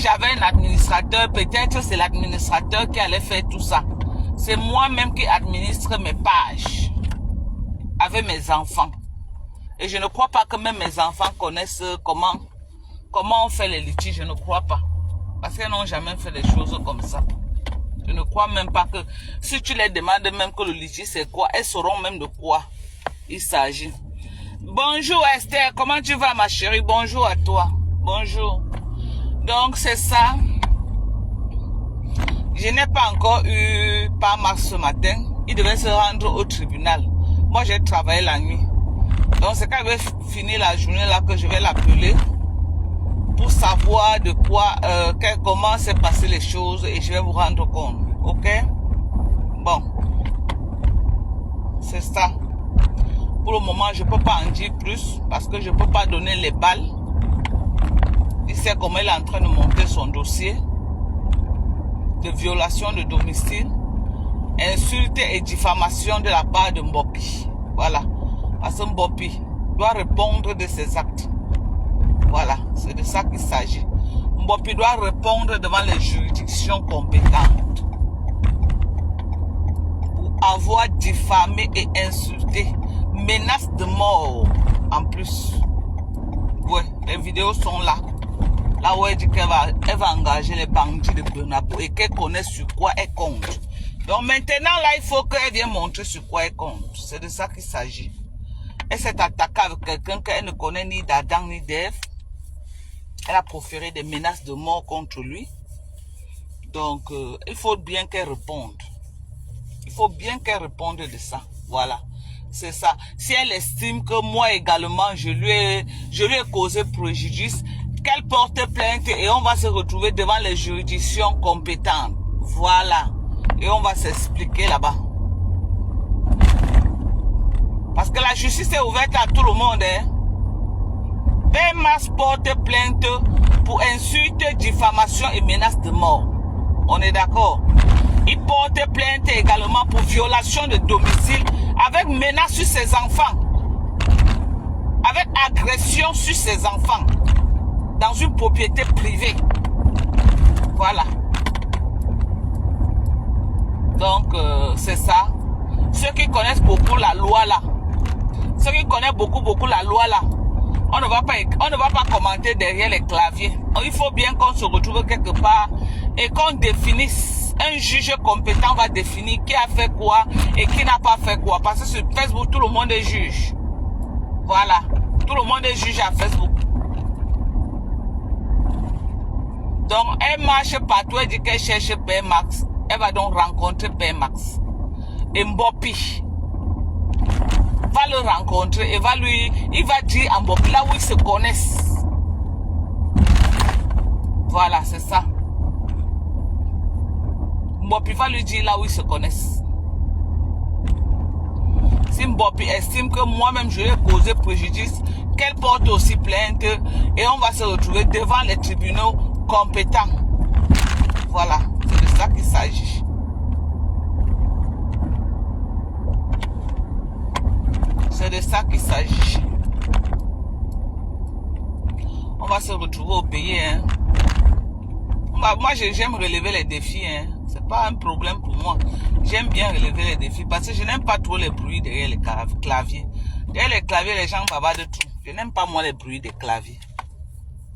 j'avais un administrateur, peut-être c'est l'administrateur qui allait faire tout ça. C'est moi-même qui administre mes pages avec mes enfants. Et je ne crois pas que même mes enfants connaissent comment on fait les litiges. Je ne crois pas. Parce qu'elles n'ont jamais fait des choses comme ça. Je ne crois même pas que si tu les demandes même que le litige c'est quoi, elles sauront même de quoi il s'agit. Bonjour Esther, comment tu vas ma chérie? Bonjour à toi. Bonjour. Donc c'est ça. Je n'ai pas encore eu par Max ce matin. Il devait se rendre au tribunal. Moi j'ai travaillé la nuit. Donc c'est quand il va finir la journée là que je vais l'appeler pour savoir de quoi, comment s'est passé les choses et je vais vous rendre compte. Ok? Bon. C'est ça. Pour le moment, je ne peux pas en dire plus parce que je ne peux pas donner les balles. Il sait comment il est en train de monter son dossier de violation de domicile, insulte et diffamation de la part de Mbopi. Voilà. Parce que Mbopi doit répondre de ses actes. Voilà, c'est de ça qu'il s'agit. Mbopi doit répondre devant les juridictions compétentes pour avoir diffamé et insulté, menace de mort en plus. Ouais, les vidéos sont là. Là où elle dit qu'elle va engager les bandits de Benabo et qu'elle connaît sur quoi elle compte. Donc maintenant là, il faut qu'elle vienne montrer sur quoi elle compte. C'est de ça qu'il s'agit. Elle s'est attaquée avec quelqu'un qu'elle ne connaît ni d'Adam ni d'Ève. Elle a proféré des menaces de mort contre lui. Donc, il faut bien qu'elle réponde. Il faut bien qu'elle réponde de ça. Voilà. C'est ça. Si elle estime que moi également, je lui ai causé préjudice, qu'elle porte plainte et on va se retrouver devant les juridictions compétentes. Voilà. Et on va s'expliquer là-bas. Parce que la justice est ouverte à tout le monde. Hein. PMAX porte plainte pour insulte, diffamation et menace de mort. On est d'accord? Il porte plainte également pour violation de domicile avec menace sur ses enfants. Avec agression sur ses enfants. Dans une propriété privée. Voilà. Donc, c'est ça. Ceux qui connaissent beaucoup la loi là. Ceux qui connaissent beaucoup la loi là. On ne va pas commenter derrière les claviers. Il faut bien qu'on se retrouve quelque part et qu'on définisse. Un juge compétent va définir qui a fait quoi et qui n'a pas fait quoi. Parce que sur Facebook, tout le monde est juge. Voilà. Tout le monde est juge à Facebook. Donc, elle marche partout, elle dit qu'elle cherche PMAX. Elle va donc rencontrer PMAX. Et Mbopi va le rencontrer et il va dire à Mbopi là où ils se connaissent. Voilà, c'est ça. Mbopi va lui dire là où ils se connaissent. Si Mbopi estime que moi-même je lui ai causé préjudice, qu'elle porte aussi plainte et on va se retrouver devant les tribunaux compétents. Voilà, c'est de ça qu'il s'agit. C'est de ça qu'il s'agit. On va se retrouver au pays. Hein. Moi, j'aime relever les défis. Hein. C'est pas un problème pour moi. J'aime bien relever les défis parce que je n'aime pas trop les bruits derrière les claviers. Derrière les claviers, les gens bavardent tout. Je n'aime pas moi les bruits des claviers.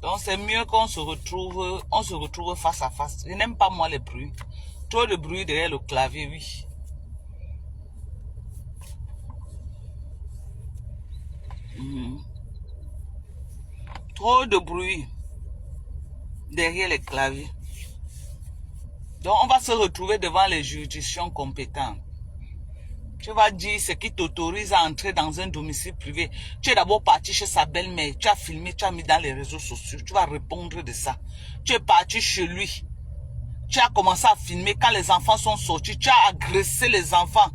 Donc c'est mieux qu'on se retrouve face à face. Je n'aime pas moi les bruits. Trop de bruit derrière le clavier, oui. Trop de bruit derrière les claviers. Donc on va se retrouver devant les juridictions compétentes. Tu vas dire ce qui t'autorise à entrer dans un domicile privé. Tu es d'abord parti chez sa belle-mère. Tu as filmé, tu as mis dans les réseaux sociaux. Tu vas répondre de ça. Tu es parti chez lui. Tu as commencé à filmer quand les enfants sont sortis. Tu as agressé les enfants.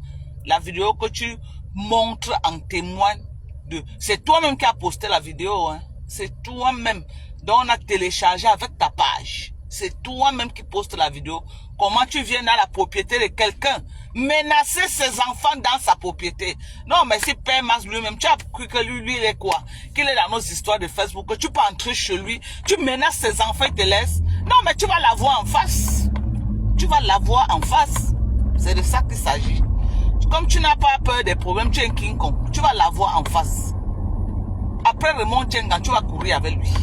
La vidéo que tu montres en témoigne de... C'est toi-même qui as posté la vidéo. Hein? C'est toi-même. Donc on a téléchargé avec ta page. C'est toi-même qui poste la vidéo. Comment tu viens dans la propriété de quelqu'un, menacer ses enfants dans sa propriété. Non, mais si Père Max lui-même, tu as cru que lui, il est quoi? Qu'il est dans nos histoires de Facebook, que tu peux entrer chez lui, tu menaces ses enfants, il te laisse. Non, mais tu vas la voir en face. Tu vas la voir en face. C'est de ça qu'il s'agit. Comme tu n'as pas peur des problèmes, tu es un King Kong. Tu vas la voir en face. Après Raymond Tchengan, tu vas courir avec lui.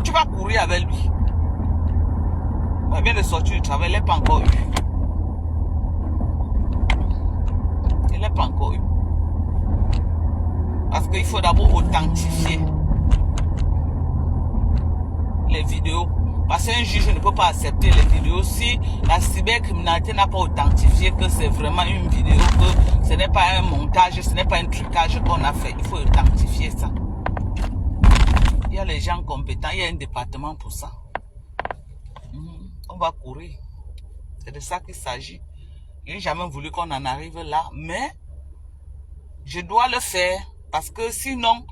Tu vas courir avec lui. Il vient de sortir du travail, il n'est pas encore eu. Il n'est pas encore eu. Parce qu'il faut d'abord authentifier les vidéos. Parce qu'un juge ne peut pas accepter les vidéos si la cybercriminalité n'a pas authentifié que c'est vraiment une vidéo, que ce n'est pas un montage, ce n'est pas un trucage qu'on a fait. Il faut authentifier ça. Il y a les gens compétents, il y a un département pour ça. On va courir. C'est de ça qu'il s'agit. Je n'ai jamais voulu qu'on en arrive là, mais je dois le faire parce que sinon,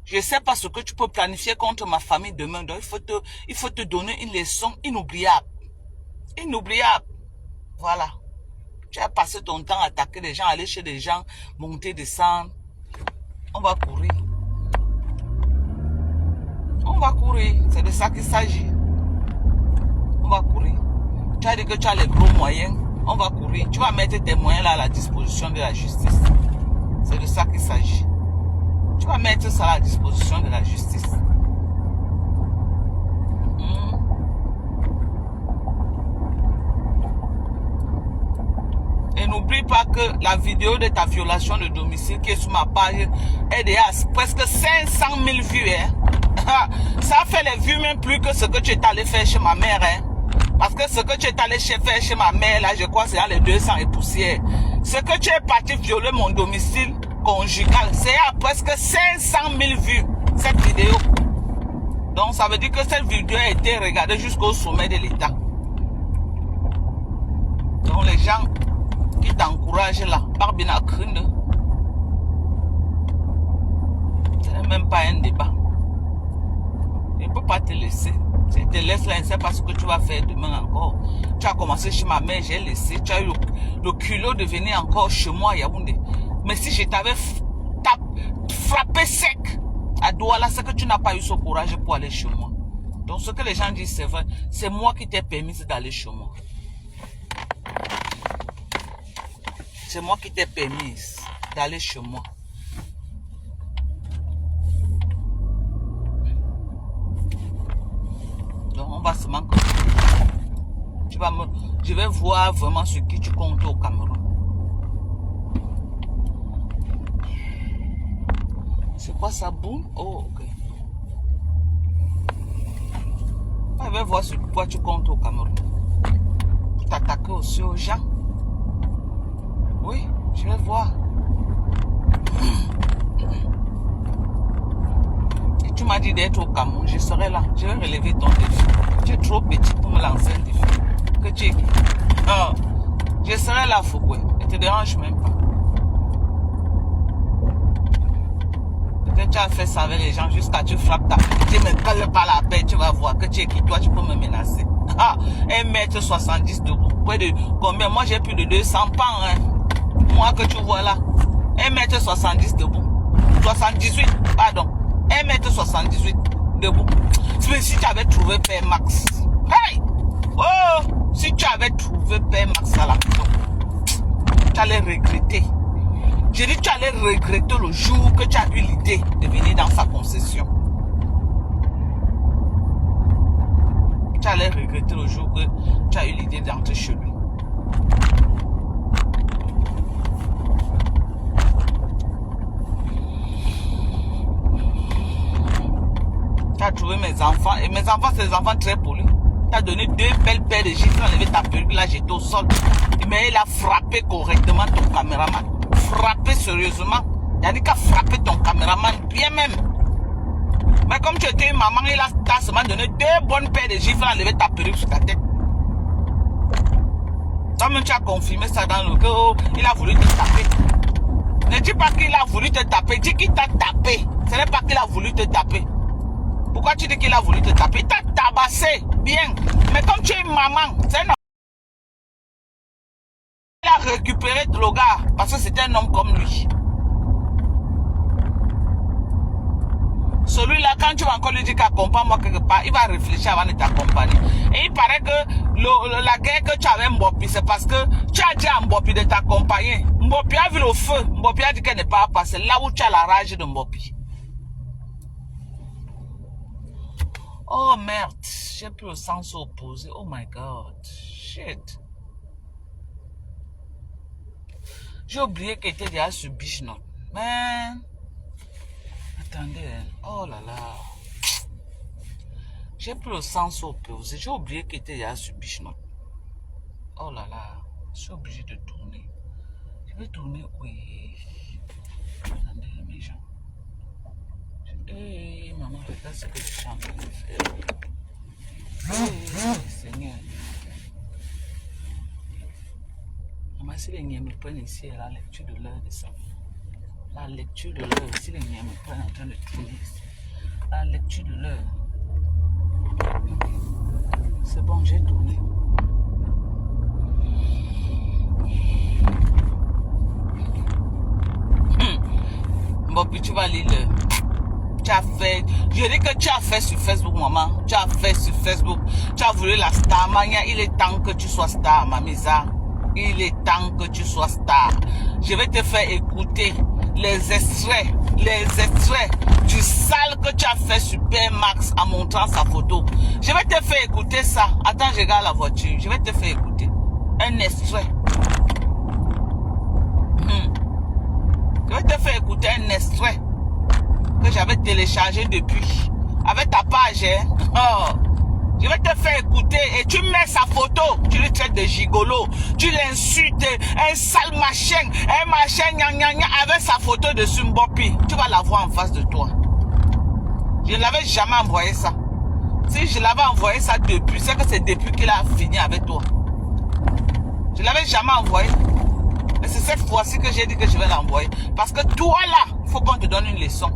je ne sais pas ce que tu peux planifier contre ma famille demain. Donc, il faut te donner une leçon inoubliable. Inoubliable. Voilà. Tu as passé ton temps à attaquer les gens, aller chez les gens, monter, descendre. On va courir. On va courir. C'est de ça qu'il s'agit. On va courir. Tu as dit que tu as les gros moyens. On va courir. Tu vas mettre tes moyens là à la disposition de la justice. C'est de ça qu'il s'agit. Tu vas mettre ça à la disposition de la justice. Et n'oublie pas que la vidéo de ta violation de domicile qui est sur ma page est déjà presque 500 000 vues. Hein? Ça fait les vues même plus que ce que tu es allé faire chez ma mère. Hein? Parce que ce que tu es allé faire chez ma mère, là, je crois c'est dans les 200 et poussières. Ce que tu es parti violer mon domicile conjugal, c'est à presque 500 000 vues, cette vidéo. Donc, ça veut dire que cette vidéo a été regardée jusqu'au sommet de l'État. Donc, les gens qui t'encouragent là, Barbina Krine, ce n'est même pas un débat. Je ne peux pas te laisser. Si je te laisse là, je ne sais pas ce que tu vas faire demain encore. Tu as commencé chez ma mère, j'ai laissé. Tu as eu le culot de venir encore chez moi à Yaoundé. Mais si je t'avais frappé sec à Douala, c'est que tu n'as pas eu ce courage pour aller chez moi. Donc ce que les gens disent, c'est vrai. C'est moi qui t'ai permis d'aller chez moi. C'est moi qui t'ai permis d'aller chez moi. Donc on va se manquer. Je vais voir vraiment ce qui tu comptes au Cameroun. C'est quoi ça, boum? Oh, ok. Je vais voir sur quoi tu comptes au Cameroun. Pour t'attaquer aussi aux gens. Oui, je vais voir. Et tu m'as dit d'être au Cameroun. Je serai là. Je vais relever ton défi. Tu es trop petit pour me lancer un défi. Que tu es qui? Oh, je serai là, Fouquet. Ne te dérange même pas. Tu as fait ça avec les gens jusqu'à ce que tu frappes ta petite, mais quand pas la paix, tu vas voir que tu es qui, toi tu peux me menacer. 1m70 debout. Près de combien? Moi j'ai plus de 200 pans. Hein. Moi que tu vois là. 1m70 debout. 78, pardon. 1m78 debout. Mais si tu avais trouvé Père Max. Hey! Oh! Si tu avais trouvé Père Max à la maison, tu allais regretter. J'ai dit, tu allais regretter le jour que tu as eu l'idée de venir dans sa concession. Tu allais regretter le jour que tu as eu l'idée d'entrer chez lui. Tu as trouvé mes enfants. Et mes enfants, c'est des enfants très polis. Tu as donné 2 belles paires de gifles, enlevé ta perruque, là j'étais au sol. Mais il a frappé correctement ton caméraman. Frappé sérieusement. Il a dit qu'à frapper ton caméraman bien même. Mais comme tu étais une maman, il a seulement donné 2 bonnes paires de gifles, enlevé ta perruque sur ta tête. Toi-même tu as confirmé ça dans le cœur. Il a voulu te taper. Ne dis pas qu'il a voulu te taper, dis qu'il t'a tapé. Ce n'est pas qu'il a voulu te taper. Pourquoi tu dis qu'il a voulu te taper? Il t'a tabassé, bien. Mais comme tu es une maman, c'est normal. Il a récupéré le gars parce que c'était un homme comme lui. Celui-là là, quand tu vas encore lui dire qu'accompagne-moi quelque part, il va réfléchir avant de t'accompagner. Et il paraît que la guerre que tu avais Mbopi, c'est parce que tu as dit à Mbopi de t'accompagner. Mbopi a vu le feu. Mbopi a dit qu'elle n'est pas passée. Là où tu as la rage de Mbopi. Oh merde, j'ai plus le sens opposé. Oh my God. Shit. J'ai oublié qu'elle était déjà sur Beach Note. Mais... Attendez. Oh là là. J'ai plus le sens opposé. J'ai oublié qu'elle était déjà sur Beach Note. Oh là là. Je suis obligé de tourner. Je vais tourner. Oui. Attendez mes gens. Hey, maman, regarde ce que je suis en train de faire. Hey, Seigneur. Maman, si les niais me prennent ici, la lecture de l'heure de ça. La lecture de l'heure, si les niais me prennent en train de tourner ici. La lecture de l'heure. C'est bon, j'ai tourné. Bon, puis tu vas lire le... Tu as fait, je dis que tu as fait sur Facebook, maman. Tu as fait sur Facebook. Tu as voulu la star. Mania, il est temps que tu sois star, mamisa. Il est temps que tu sois star. Je vais te faire écouter les extraits du sale que tu as fait sur Max en montrant sa photo. Je vais te faire écouter ça. Attends, je regarde la voiture. Je vais te faire écouter un extrait. Je vais te faire écouter un extrait que j'avais téléchargé depuis, avec ta page, hein. Oh. Je vais te faire écouter et tu mets sa photo, tu le traites de gigolo, tu l'insultes, un sale machin, gna gna gna, avec sa photo de Mbopi. Tu vas la voir en face de toi. Je ne l'avais jamais envoyé ça. Si je l'avais envoyé ça depuis, c'est que c'est depuis qu'il a fini avec toi. Je ne l'avais jamais envoyé. Mais c'est cette fois-ci que j'ai dit que je vais l'envoyer. Parce que toi là, il faut qu'on te donne une leçon.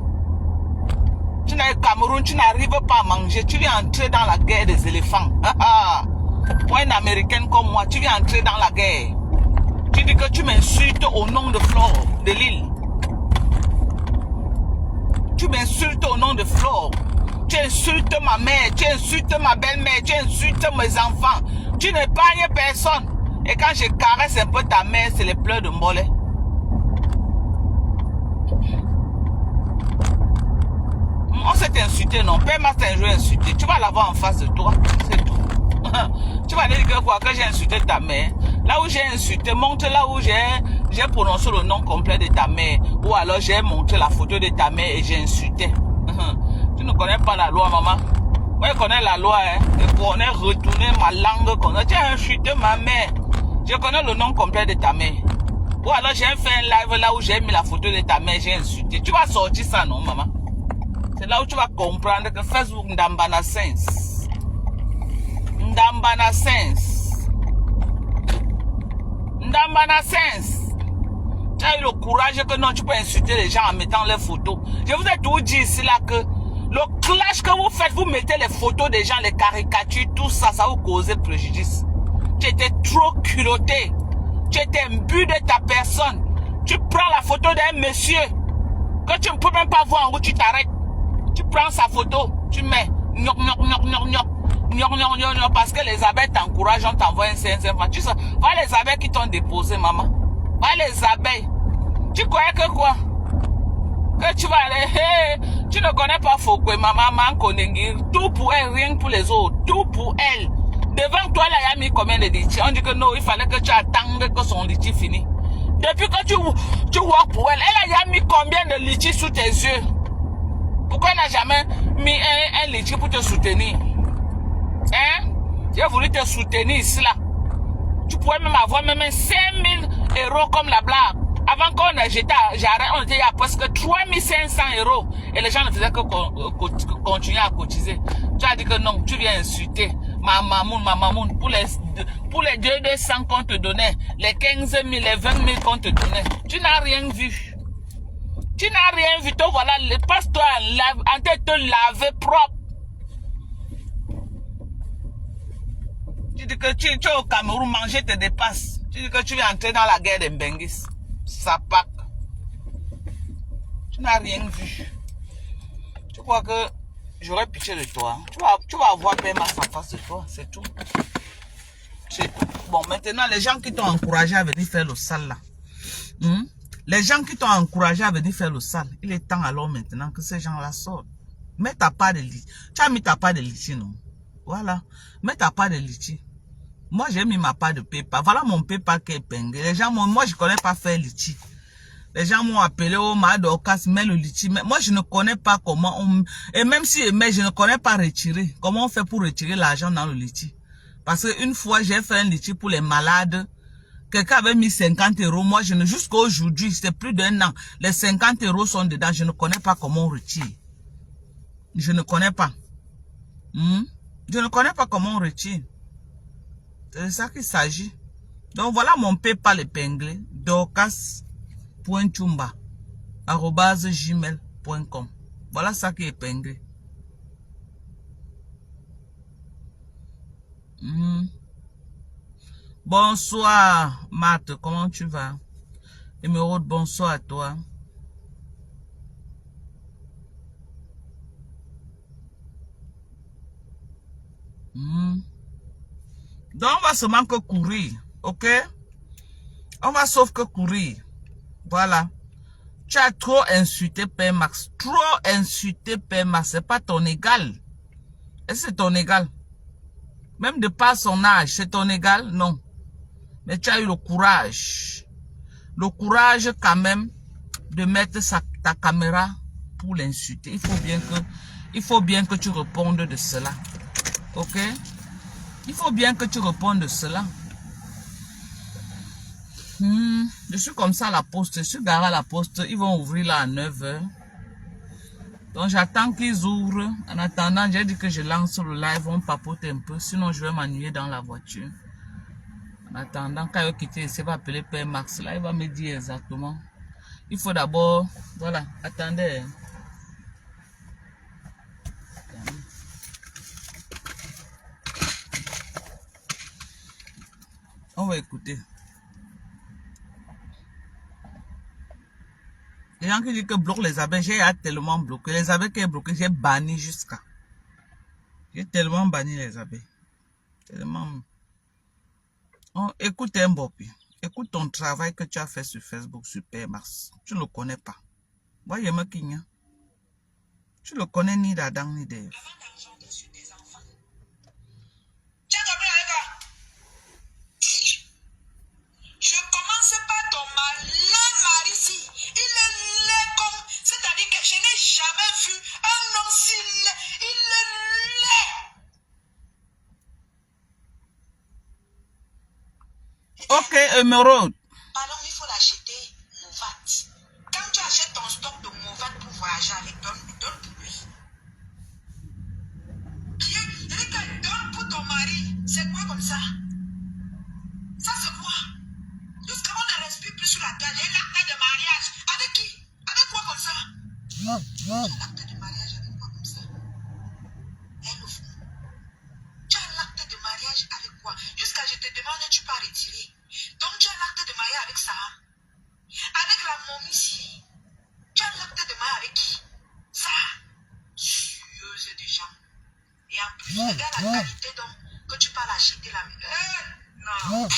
Tu n'es au Cameroun, tu n'arrives pas à manger, tu viens entrer dans la guerre des éléphants. Pour une américaine comme moi, tu viens entrer dans la guerre. Tu dis que tu m'insultes au nom de Flore, de l'île. Tu m'insultes au nom de Flore. Tu insultes ma mère, tu insultes ma belle-mère, tu insultes mes enfants. Tu n'épargnes personne. Et quand je caresse un peu ta mère, c'est les pleurs de mollet. On s'est insulté, non? Père m'a un jour insulté. Tu vas l'avoir en face de toi. C'est tout. Tu vas dire que quoi? Que j'ai insulté ta mère. Là où j'ai insulté, montre là où j'ai prononcé le nom complet de ta mère. Ou alors j'ai montré la photo de ta mère et j'ai insulté. Tu ne connais pas la loi, maman. Moi, je connais la loi, hein. Je connais retourner ma langue. Tu as insulté ma mère. Je connais le nom complet de ta mère. Ou alors j'ai fait un live là où j'ai mis la photo de ta mère, j'ai insulté. Tu vas sortir ça, non, maman? C'est là où tu vas comprendre que Facebook n'dambana sense. N'dambana sense. N'dambana sense. Tu as eu le courage que non, tu peux insulter les gens en mettant les photos. Je vous ai tout dit ici là que le clash que vous faites, vous mettez les photos des gens, les caricatures, tout ça, ça vous cause préjudice. Tu étais trop culotté. Tu étais imbu de ta personne. Tu prends la photo d'un monsieur que tu ne peux même pas voir en où tu t'arrêtes. Tu prends sa photo, tu mets parce que les abeilles t'encouragent, on t'envoie un 500 francs. Tu sais, voilà les abeilles qui t'ont déposé, maman. Voilà les abeilles. Tu croyais que quoi? Que tu vas aller, hey, tu ne connais pas Fokwe, maman, Konengi. Tout pour elle, rien pour les autres. Tout pour elle. Devant toi, là, il y a mis combien de litchis? On dit que non, il fallait que tu attendes que son litchi finisse. Depuis que tu vois pour elle, elle a mis combien de litchis sous tes yeux? Pourquoi elle n'a jamais mis un litchi pour te soutenir? Hein? J'ai voulu te soutenir ici là. Tu pourrais même avoir même 5000 € comme la blague. Avant qu'on ait jeté, on était à presque 3500 €. Et les gens ne faisaient que continuer à cotiser. Tu as dit que non, tu viens insulter. Maman, pour les 200 qu'on te donnait, les 15 000, les 20 000 qu'on te donnait. Tu n'as rien vu. Tu n'as rien vu, toi voilà, passe-toi en train de te laver propre. Tu dis que tu es au Cameroun, manger te dépasse. Tu dis que tu vas entrer dans la guerre des Benguis. Ça pack. Tu n'as rien vu. Tu crois que j'aurais pitié de toi? Tu vas avoir PMA en face de toi, c'est tout. Bon, maintenant, les gens qui t'ont encouragé à venir faire le sale là. Les gens qui t'ont encouragé à venir faire le sale, il est temps alors maintenant que ces gens-là sortent. Mets ta part de litchi. Tu as mis ta part de litchi, non? Voilà. Mets ta part de litchi. Moi, j'ai mis ma part de PayPal. Voilà mon PayPal qui est épinglé. Les gens, moi, je ne connais pas faire litchi. Les gens m'ont appelé au Madokas, mets le litchi. Mais moi, je ne connais pas comment on... Et même si je ne connais pas retirer. Comment on fait pour retirer l'argent dans le litchi? Parce qu'une fois, j'ai fait un litchi pour les malades. Quelqu'un avait mis 50 euros. Moi, je ne... Jusqu'à aujourd'hui, c'est plus d'un an. Les 50 euros sont dedans. Je ne connais pas comment on retire. Je ne connais pas. Je ne connais pas comment on retire. C'est de ça qu'il s'agit. Donc, voilà mon PayPal épinglé. dorcas.chumba@gmail.com. Voilà ça qui est épinglé. Bonsoir, Marthe. Comment tu vas? Émeraude, bonsoir à toi. Donc, on va seulement que courir. Ok? On va sauf que courir. Voilà. Tu as trop insulté Père Max. Trop insulté Père Max. C'est pas ton égal. Est-ce que c'est ton égal? Même de par son âge, c'est ton égal? Non. Mais tu as eu le courage. Le courage quand même de mettre ta caméra pour l'insulter. Il faut bien que tu répondes de cela. Ok? Il faut bien que tu répondes de cela. Je suis comme ça à la poste. Je suis garé à la poste. Ils vont ouvrir là à 9 h. Donc j'attends qu'ils ouvrent. En attendant, j'ai dit que je lance le live. On papote un peu. Sinon, je vais m'ennuyer dans la voiture. En attendant, quand il quitte, il va appeler Père Max. Là, il va me dire exactement. Il faut d'abord... Voilà, attendez. On va écouter. Les gens qui disent que bloque les abeilles, j'ai tellement bloqué. Les abeilles qui est bloqué, j'ai banni jusqu'à. J'ai tellement banni les abeilles. Tellement. Oh, écoute un bopi. Écoute ton travail que tu as fait sur Facebook, sur Père Max. Tu ne le connais pas. Voyez-moi qui n'y a. Tu le connais ni d'Adam ni d'Ève. Je commence par ton malin mari ici. Il est laid comme... C'est-à-dire que je n'ai jamais vu un homme si laid. Il est laid. Ok, Emeraude. Pardon, il faut l'acheter Movat. Quand tu achètes ton stock de Movat pour voyager avec, donne pour lui. Bien, il que donne pour ton mari. C'est quoi comme ça? Ça c'est quoi? Jusqu'à on ne respire plus sur la terre. J'ai l'acte de mariage. Avec qui? Avec quoi comme ça? L'acte de mariage avec quoi comme ça? Elle le fond. Tu as l'acte de mariage avec quoi? Jusqu'à je te demande, tu peux retirer. Donc tu as l'acte de mariage avec ça? Avec la momie ici. Tu as l'acte de mariage avec qui? Ça? Tueuse de gens. Et en plus, regarde la qualité donc que tu peux l'acheter là. Non.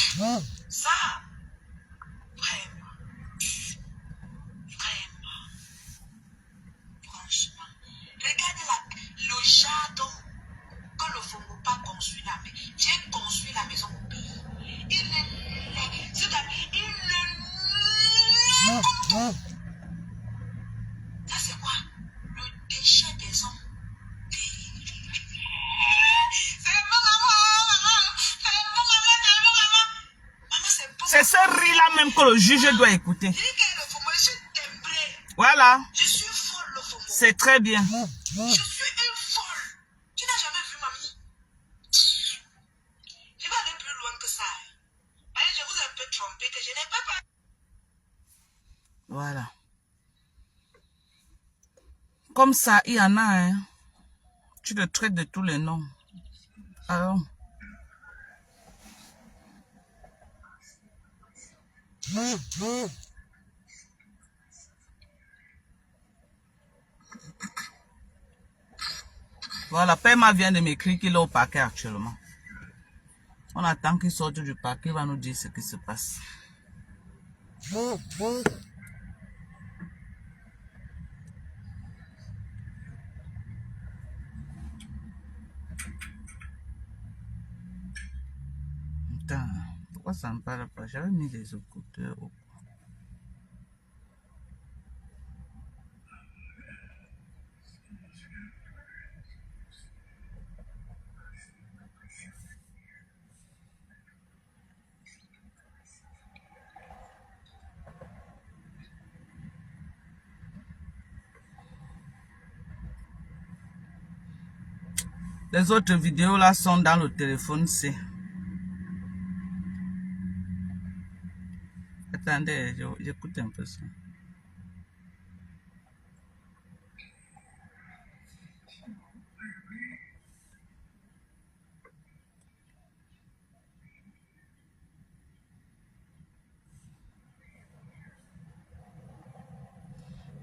Ça? Vraiment. Vraiment. Franchement. Regarde le jardin que le Fongo pas construit la maison. J'ai construit la maison au pays. Il est laid. C'est-à-dire, il est laid comme tout. Ça c'est quoi? Le déchet des hommes. C'est ce riz-là même que le juge doit écouter. Voilà. Je suis folle, le Fongo. C'est très bien. Je suis une folle. Tu n'as jamais vu mamie? Je vais aller plus loin que ça. Allez, je vous ai un peu trompé que je n'ai pas... Voilà. Comme ça, il y en a, hein. Tu le traites de tous les noms. Alors. Voilà, Pema vient de m'écrire qu'il est au parquet actuellement. On attend qu'il sorte du parquet, il va nous dire ce qui se passe. Putain, pourquoi ça me parle pas? J'avais mis des écouteurs. Les autres vidéos là sont dans le téléphone, c'est... Attendez, j'écoute un peu ça.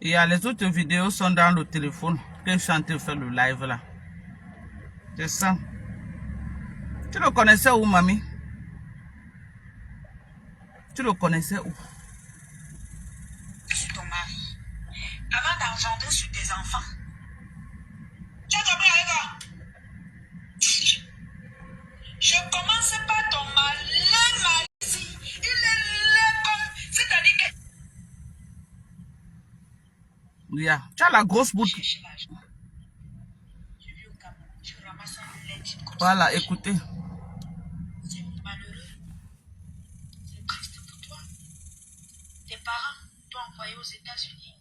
Il y a les autres vidéos sont dans le téléphone que je suis en train de faire le live là. C'est ça. Tu le connaissais où, mamie? Tu le connaissais où? Sur ton mari. Avant d'engendrer sur tes enfants. Tu as compris, Aïga? Je commence par ton mari ici. Il est laid comme... C'est-à-dire que... Yeah. Tu as la grosse bouche. Voilà, écoutez. C'est malheureux. C'est triste pour toi. Tes parents t'ont envoyé aux États-Unis.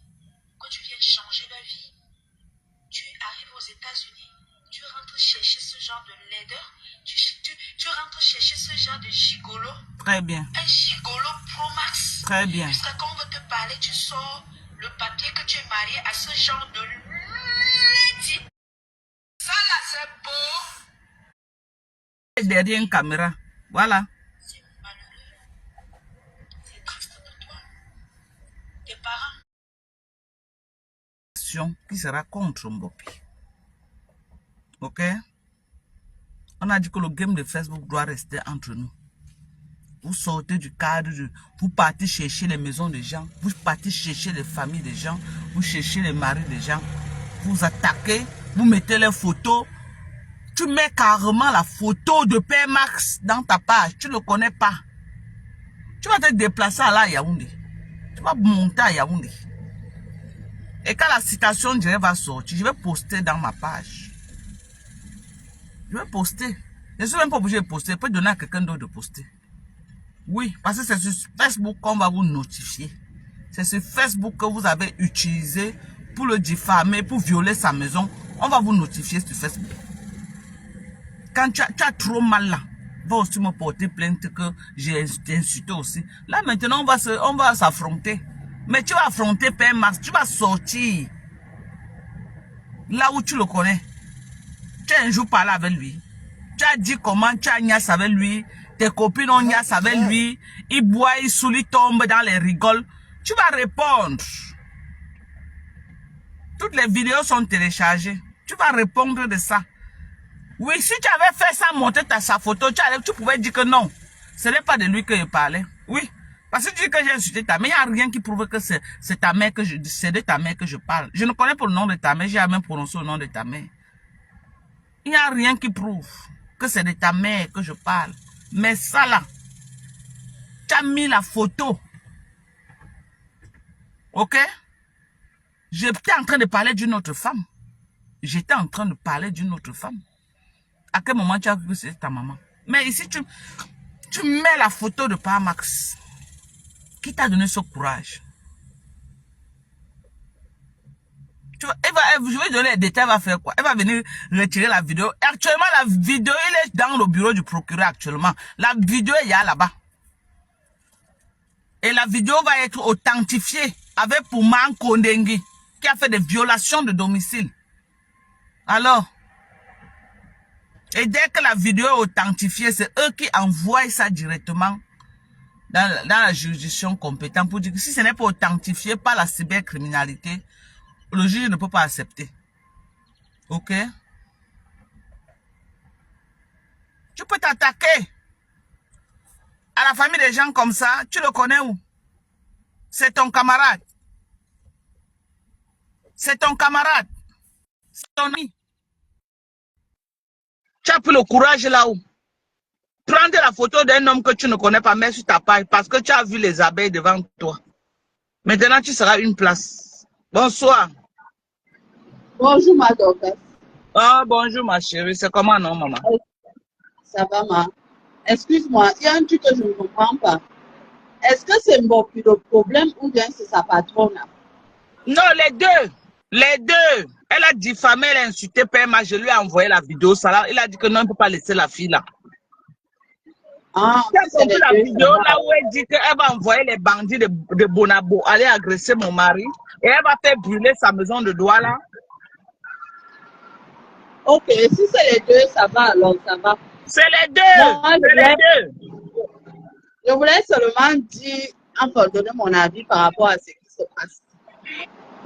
Quand tu viens changer leur vie, tu arrives aux États-Unis, tu rentres chercher ce genre de laideur, tu rentres chercher ce genre de gigolo. Très bien. Un gigolo pro max. Très bien. Jusqu'à quand on va te parler, tu sors le papier que tu es marié à ce genre de type. Ça là, c'est beau. Derrière une caméra. Voilà. C'est malheureux. C'est triste pour toi. Tes parents. Qui sera contre Mbopi. Ok? On a dit que le game de Facebook doit rester entre nous. Vous sortez du cadre, vous partez chercher les maisons des gens, vous partez chercher les familles des gens, vous cherchez les maris des gens, vous attaquez, vous mettez les photos. Tu mets carrément la photo de Père Max dans ta page. Tu ne le connais pas. Tu vas te déplacer à Yaoundé. Tu vas monter à Yaoundé. Et quand la citation directe va sortir, je vais poster dans ma page. Je vais poster. Je ne suis même pas obligé de poster. Je peux donner à quelqu'un d'autre de poster. Oui, parce que c'est sur Facebook qu'on va vous notifier. C'est sur Facebook que vous avez utilisé pour le diffamer, pour violer sa maison. On va vous notifier sur Facebook. Quand tu as trop mal là, va aussi me porter plainte que j'ai insulté aussi. Là maintenant, on va s'affronter. Mais tu vas affronter Père Max, tu vas sortir. Là où tu le connais. Tu as un jour parlé avec lui. Tu as dit comment tu as niasse avec lui. Tes copines ont niasse avec lui. Il boit, il saoule, il tombe dans les rigoles. Tu vas répondre. Toutes les vidéos sont téléchargées. Tu vas répondre de ça. Oui, si tu avais fait ça, monter sa photo, tu pouvais dire que non. Ce n'est pas de lui que je parlais. Oui. Parce que tu dis que j'ai insulté ta mère, il n'y a rien qui prouve que c'est ta mère que c'est de ta mère que je parle. Je ne connais pas le nom de ta mère, j'ai jamais prononcé le nom de ta mère. Il n'y a rien qui prouve que c'est de ta mère que je parle. Mais ça là, tu as mis la photo. Ok? J'étais en train de parler d'une autre femme. J'étais en train de parler d'une autre femme. À quel moment tu as vu que c'est ta maman? Mais ici, tu mets la photo de Père Max. Qui t'a donné ce courage? Je vais donner les détails, elle va faire quoi? Elle va venir retirer la vidéo. Actuellement, la vidéo, elle est dans le bureau du procureur actuellement. La vidéo, il y a là-bas. Et la vidéo va être authentifiée avec Pouman Kondengi, qui a fait des violations de domicile. Alors, et dès que la vidéo est authentifiée, c'est eux qui envoient ça directement dans la juridiction compétente pour dire que si ce n'est pas authentifié par la cybercriminalité, le juge ne peut pas accepter. Ok? Tu peux t'attaquer à la famille des gens comme ça. Tu le connais où? C'est ton camarade. C'est ton camarade. C'est ton ami. Tu as pris le courage là-haut. Prendre la photo d'un homme que tu ne connais pas, mets sur ta page parce que tu as vu les abeilles devant toi. Maintenant, tu seras une place. Bonsoir. Bonjour, ma Dorcas. Ah, bonjour, ma chérie. C'est comment, non, maman? Ça va, ma? Excuse-moi, il y a un truc que je ne comprends pas. Est-ce que c'est mon le problème ou bien c'est sa patronne? Non, les deux. Les deux. Elle a diffamé, elle a insulté PMA. Je lui ai envoyé la vidéo. Ça, là, il a dit que non, on ne peut pas laisser la fille là. Ah, Tu as c'est compris les la deux, vidéo ça va. là où elle dit qu'elle va envoyer les bandits de Bonabo aller agresser mon mari et elle va faire brûler sa maison de Douala. Ok, si c'est les deux, ça va alors, ça va. C'est les deux. Moi, C'est les deux. je voulais seulement dire, enfin, donner mon avis par rapport à ce qui se passe.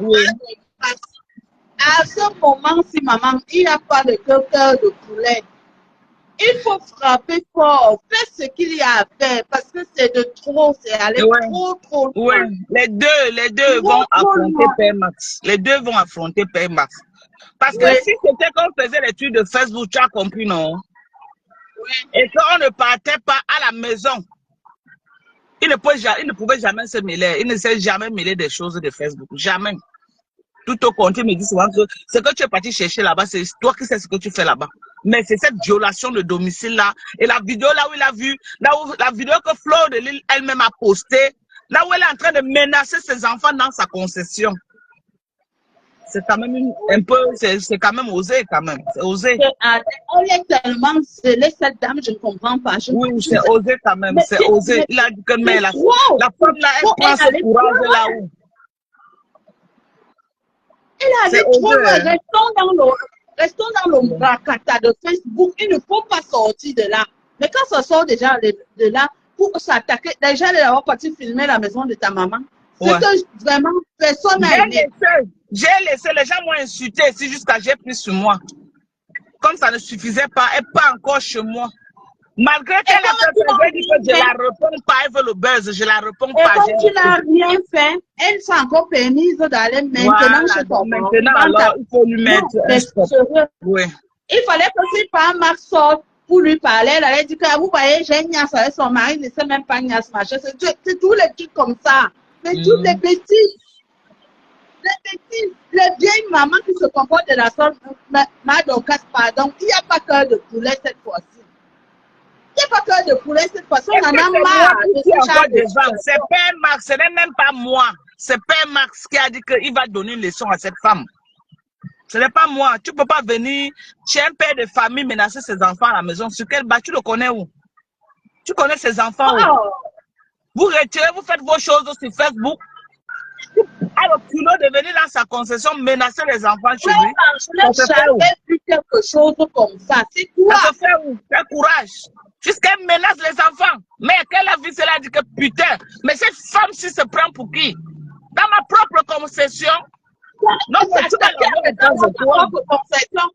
Oui. À ce moment, si maman, il n'y a pas de cœur de poulet, il faut frapper fort, faire ce qu'il y a à faire, parce que c'est de trop, c'est aller Ouais. trop Oui, loin. les deux Trop vont affronter loin. Père Max. Les deux vont affronter Père Max. Parce que Oui. si c'était qu'on faisait les trucs de Facebook, tu as compris, non? Oui. Et qu'on ne partait pas à la maison, il ne pouvait jamais se mêler. Il ne s'est jamais mêlé des choses de Facebook. Jamais. Tout au contraire, il me dit souvent que ce que tu es parti chercher là-bas, c'est toi qui sais ce que tu fais là-bas. Mais c'est cette violation de domicile-là. Et la vidéo là où il a vu, la vidéo que Fleur de Lille elle-même a postée, là où elle est en train de menacer ses enfants dans sa concession. C'est quand même un peu, c'est quand même osé quand même. C'est osé. On est tellement zélé, cette dame, je ne comprends pas. Oui, c'est osé quand même. C'est osé. Il a dit que mais la femme là, elle prend ce courage là-haut. Elle est allée trop loin. Restons dans le bracata de Facebook. Il ne faut pas sortir de là. Mais quand ça sort déjà de là, pour s'attaquer, déjà d'avoir parti filmer la maison de ta maman, c'est que vraiment personne n'a aimé. J'ai laissé, les gens m'ont insulté ici jusqu'à j'ai pris sur moi. Comme ça ne suffisait pas, elle n'est pas encore chez moi. Malgré qu'elle a fait, dit que je la réponds pas, elle veut le buzz, je la réponds pas. Et comme tu n'as rien fait, elle s'est encore permise d'aller maintenant chez toi. Maintenant, alors, il faut lui mettre un stop. Oui. Il fallait que si pas Marc sorte pour lui parler, elle allait dire que vous voyez, j'ai une niasse avec son mari, il ne sait même pas niasse, machin. C'est tous les trucs comme ça. Mais toutes les bêtises. Les bêtises. Les vieilles mamans qui se comportent de la sorte, ma Dorcas, pardon, il n'y a pas cœur de poulet cette fois-ci. Il n'y a pas cœur de poulet cette fois-ci. On en a marre de ce genre de choses. C'est Père Max, ce n'est même pas moi. C'est Père Max qui a dit qu'il va donner une leçon à cette femme. Ce n'est pas moi. Tu ne peux pas venir chez un père de famille menacer ses enfants à la maison. Sur quelle base? Tu le connais où? Tu connais ses enfants où? Vous retirez, vous faites vos choses sur Facebook. Alors, tu dois devenir dans sa concession, menacer les enfants chez lui. Je n'ai jamais vu quelque chose comme ça. C'est quoi? Ça te fait où? Quel courage. Jusqu'elle menace les enfants. Mais qu'elle a vu cela, dit que putain, mais cette femme-ci se prend pour qui? Dans ma propre concession. Non, c'est dans ta propre concession.